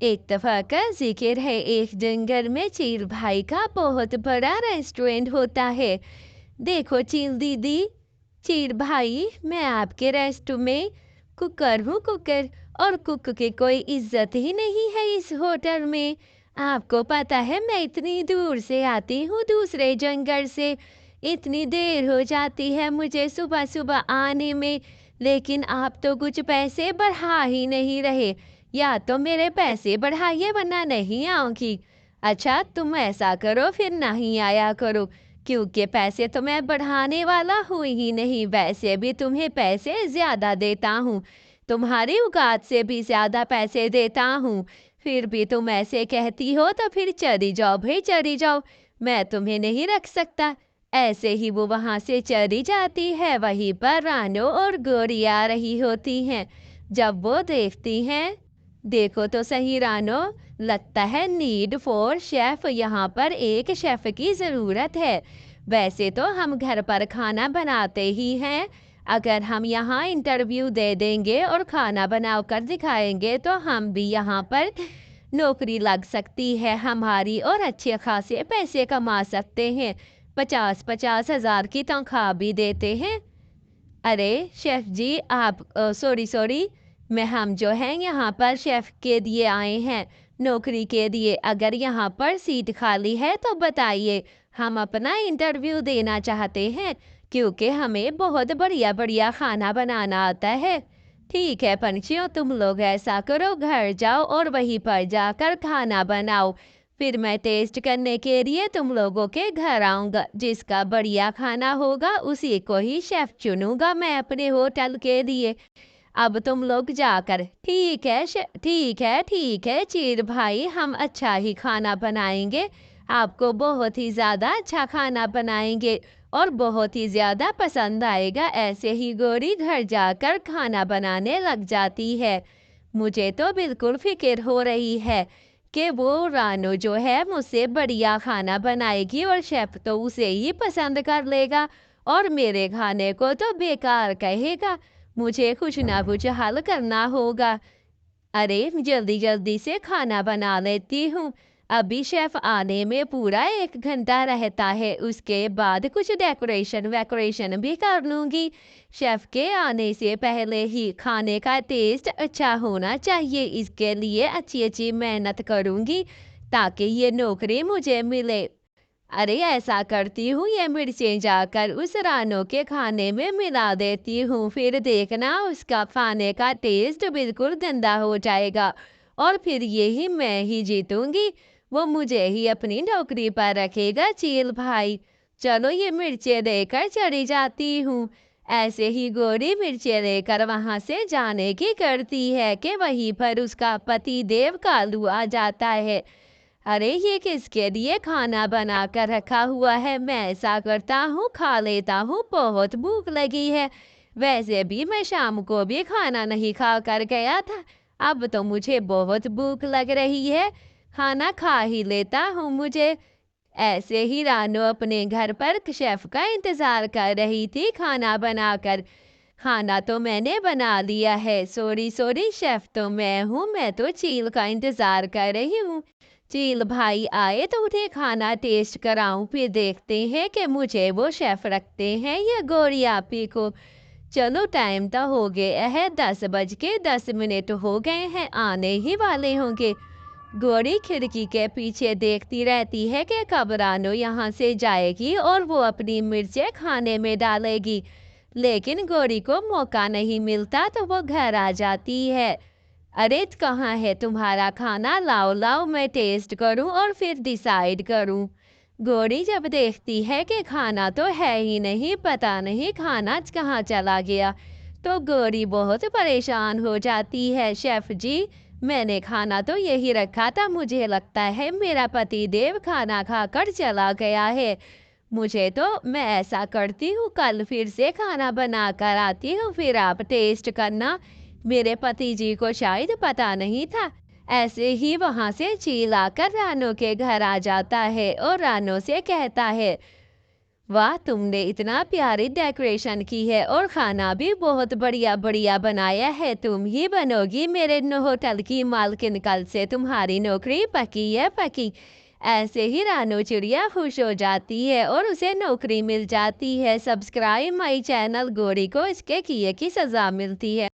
एक दफा का जिक्र है, एक जंगल में चील भाई का बहुत बड़ा रेस्टोरेंट होता है। देखो चील दीदी, चील भाई, मैं आपके रेस्टो में कुकर हूँ, कुकर। और कुक की कोई इज्जत ही नहीं है इस होटल में। आपको पता है मैं इतनी दूर से आती हूँ, दूसरे जंगल से। इतनी देर हो जाती है मुझे सुबह सुबह आने में, लेकिन आप तो कुछ पैसे बढ़ा ही नहीं रहे। या तो मेरे पैसे बढ़ाइए वरना नहीं आऊंगी। अच्छा तुम ऐसा करो, फिर नहीं आया करो, क्योंकि पैसे तो मैं बढ़ाने वाला हूँ ही नहीं। वैसे भी तुम्हें पैसे ज्यादा देता हूँ, तुम्हारी औकात से भी ज्यादा पैसे देता हूँ। फिर भी तुम ऐसे कहती हो तो फिर चली जाओ भाई, चली जाओ। मैं तुम्हें नहीं रख सकता। ऐसे ही वो वहां से चली जाती है। वहीं पर रानो और गोरी आ रही होती हैं। जब वो देखती हैं, देखो तो सही रानो, लगता है नीड फॉर शेफ, यहाँ पर एक शेफ की ज़रूरत है। वैसे तो हम घर पर खाना बनाते ही हैं। अगर हम यहाँ इंटरव्यू दे देंगे और खाना बनाकर दिखाएंगे तो हम भी यहाँ पर नौकरी लग सकती है हमारी, और अच्छे खासे पैसे कमा सकते हैं। 50-50 हज़ार की तनख्वाह भी देते हैं। अरे शेफ जी, आप सॉरी सॉरी, मैं हम जो हैं यहाँ पर शेफ के लिए आए हैं, नौकरी के लिए। अगर यहाँ पर सीट खाली है तो बताइए, हम अपना इंटरव्यू देना चाहते हैं, क्योंकि हमें बहुत बढ़िया बढ़िया खाना बनाना आता है। ठीक है पंछियों, तुम लोग ऐसा करो, घर जाओ और वहीं पर जाकर खाना बनाओ। फिर मैं टेस्ट करने के लिए तुम लोगों के घर आऊँगा। जिसका बढ़िया खाना होगा उसी को ही शेफ़ चुनूँगा मैं अपने होटल के लिए। अब तुम लोग जाकर, ठीक है ठीक है चीर भाई, हम अच्छा ही खाना बनाएंगे। आपको बहुत ही ज़्यादा अच्छा खाना बनाएंगे और बहुत ही ज़्यादा पसंद आएगा। ऐसे ही गोरी घर जाकर खाना बनाने लग जाती है। मुझे तो बिल्कुल फिक्र हो रही है कि वो रानू जो है मुझसे बढ़िया खाना बनाएगी और शेफ तो उसे ही पसंद कर लेगा और मेरे खाने को तो बेकार कहेगा। मुझे कुछ ना कुछ हल करना होगा। अरे जल्दी जल्दी से खाना बना लेती हूँ, अभी शेफ आने में पूरा 1 घंटा रहता है। उसके बाद कुछ डेकोरेशन वेकोरेशन भी कर लूँगी। शेफ के आने से पहले ही खाने का टेस्ट अच्छा होना चाहिए, इसके लिए अच्छी अच्छी मेहनत करूँगी ताकि ये नौकरी मुझे मिले। अरे ऐसा करती हूँ, ये मिर्चें जाकर उस रानो के खाने में मिला देती हूँ। फिर देखना उसका खाने का टेस्ट बिल्कुल गंदा हो जाएगा और फिर यही मैं ही जीतूंगी। वो मुझे ही अपनी नौकरी पर रखेगा चील भाई। चलो ये मिर्चें लेकर चली जाती हूँ। ऐसे ही गोरी मिर्चें लेकर वहां से जाने की करती है कि वहीं पर उसका पति देव कालू आ जाता है। अरे ये किसके लिए खाना बना कर रखा हुआ है, मैं ऐसा करता हूँ खा लेता हूँ, बहुत भूख लगी है। वैसे भी मैं शाम को भी खाना नहीं खा कर गया था, अब तो मुझे बहुत भूख लग रही है, खाना खा ही लेता हूँ मुझे। ऐसे ही रानू अपने घर पर शेफ का इंतजार कर रही थी खाना बनाकर। खाना तो मैंने बना लिया है, सॉरी सॉरी शेफ तो मैं हूँ, मैं तो चील का इंतजार कर रही हूँ। चील भाई आए तो उन्हें खाना टेस्ट कराऊं, फिर देखते हैं कि मुझे वो शेफ रखते हैं या गोरी आपी को। चलो टाइम तो हो गया है, 10 बज के 10 मिनट हो गए हैं, आने ही वाले होंगे। गोरी खिड़की के पीछे देखती रहती है कि कब रानो यहाँ से जाएगी और वो अपनी मिर्चें खाने में डालेगी। लेकिन गोरी को मौका नहीं मिलता तो वो घर आ जाती है। अरे कहाँ है तुम्हारा खाना, लाओ लाओ मैं टेस्ट करूं और फिर डिसाइड करूं। गोरी जब देखती है कि खाना तो है ही नहीं, पता नहीं खाना कहाँ चला गया, तो गोरी बहुत परेशान हो जाती है। शेफ जी, मैंने खाना तो यही रखा था, मुझे लगता है मेरा पति देव खाना खाकर चला गया है। मुझे तो, मैं ऐसा करती हूँ कल फिर से खाना बना कर आती हूँ, फिर आप टेस्ट करना। मेरे पति जी को शायद पता नहीं था। ऐसे ही वहां से चील आकर रानो के घर आ जाता है और रानो से कहता है, वाह, तुमने इतना प्यारी डेकोरेशन की है और खाना भी बहुत बढ़िया बढ़िया बनाया है। तुम ही बनोगी मेरे होटल की मालकिन, कल से तुम्हारी नौकरी पक्की है पक्की। ऐसे ही रानू चिड़िया खुश हो जाती है और उसे नौकरी मिल जाती है। सब्सक्राइब माई चैनल, गोरी को इसके किए की सजा मिलती है।